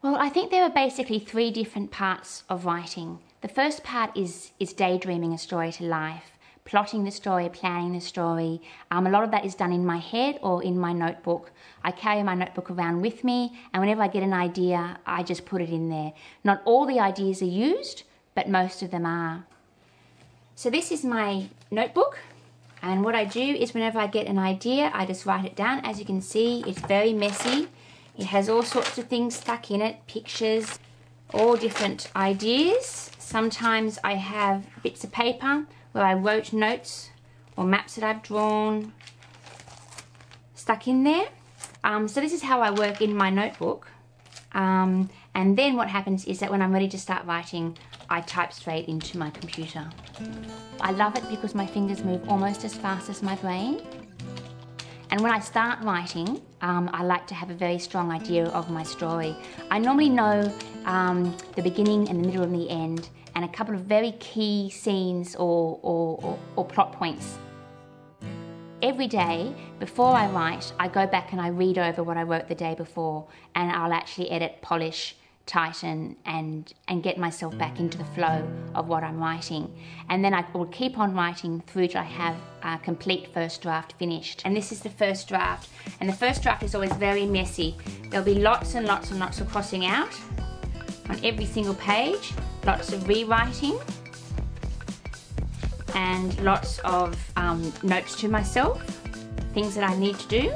Well, I think there are basically three different parts of writing. The first part is daydreaming a story to life, plotting the story, planning the story. A lot of that is done in my head or in my notebook. I carry my notebook around with me, and whenever I get an idea, I just put it in there. Not all the ideas are used, but most of them are. So this is my notebook, and what I do is whenever I get an idea, I just write it down. As you can see, it's very messy. It has all sorts of things stuck in it, pictures, all different ideas. Sometimes I have bits of paper where I wrote notes or maps that I've drawn stuck in there. So this is how I work in my notebook. And then what happens is that when I'm ready to start writing, I type straight into my computer. I love it because my fingers move almost as fast as my brain. And when I start writing, I like to have a very strong idea of my story. I normally know the beginning and the middle and the end, and a couple of very key scenes or plot points. Every day, before I write, I go back and I read over what I wrote the day before, and I'll actually edit, polish, tighten, and get myself back into the flow of what I'm writing. And then I will keep on writing through till I have a complete first draft finished. And this is the first draft. And the first draft is always very messy. There'll be lots and lots and lots of crossing out on every single page, lots of rewriting, and lots of notes to myself, things that I need to do.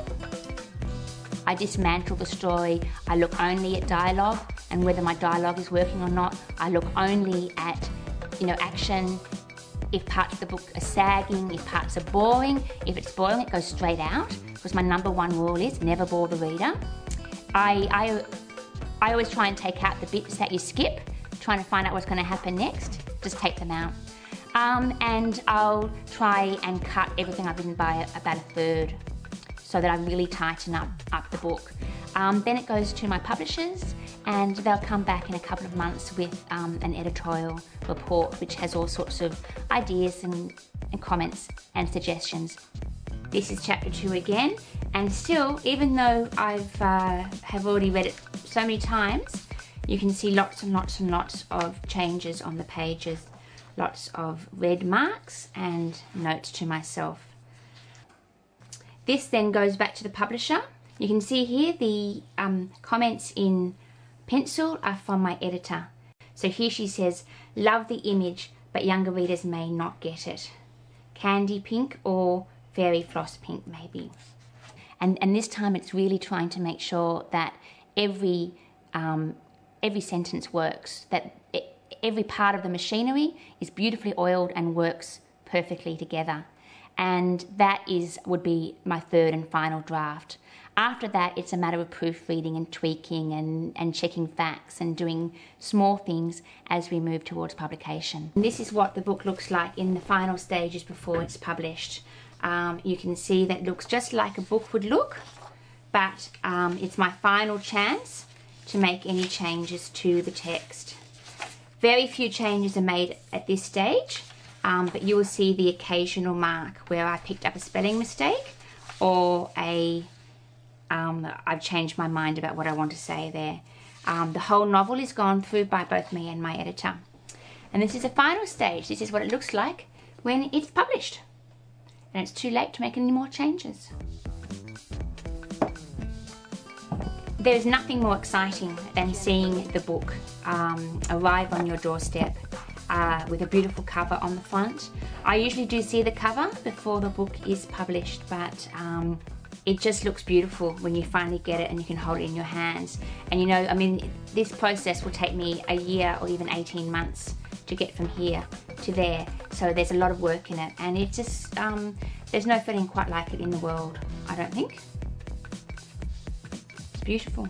I dismantle the story. I look only at dialogue, and whether my dialogue is working or not. I look only at, action. If parts of the book are sagging, if parts are boring. If it's boring, it goes straight out, because my number one rule is never bore the reader. I always try and take out the bits that you skip, trying to find out what's going to happen next. Just take them out. And I'll try and cut everything I've written by about a third, so that I really tighten up the book. Then it goes to my publishers, and they'll come back in a couple of months with an editorial report which has all sorts of ideas and comments and suggestions. This is chapter 2 again, and still, even though have already read it so many times, you can see lots and lots and lots of changes on the pages, lots of red marks and notes to myself. This then goes back to the publisher. You can see here the comments in pencil are from my editor. So here she says, love the image, but younger readers may not get it. Candy pink or fairy floss pink maybe. And this time it's really trying to make sure that every sentence works, that every part of the machinery is beautifully oiled and works perfectly together. And that would be my third and final draft. After that, it's a matter of proofreading and tweaking and checking facts and doing small things as we move towards publication. And this is what the book looks like in the final stages before it's published. You can see that it looks just like a book would look, but it's my final chance to make any changes to the text. Very few changes are made at this stage. But you will see the occasional mark where I picked up a spelling mistake, or I've changed my mind about what I want to say there. The whole novel is gone through by both me and my editor. And this is the final stage. This is what it looks like when it's published. And it's too late to make any more changes. There's nothing more exciting than seeing the book arrive on your doorstep. With a beautiful cover on the front. I usually do see the cover before the book is published, but it just looks beautiful when you finally get it and you can hold it in your hands. And this process will take me a year or even 18 months to get from here to there. So there's a lot of work in it, and it just, there's no feeling quite like it in the world, I don't think. It's beautiful.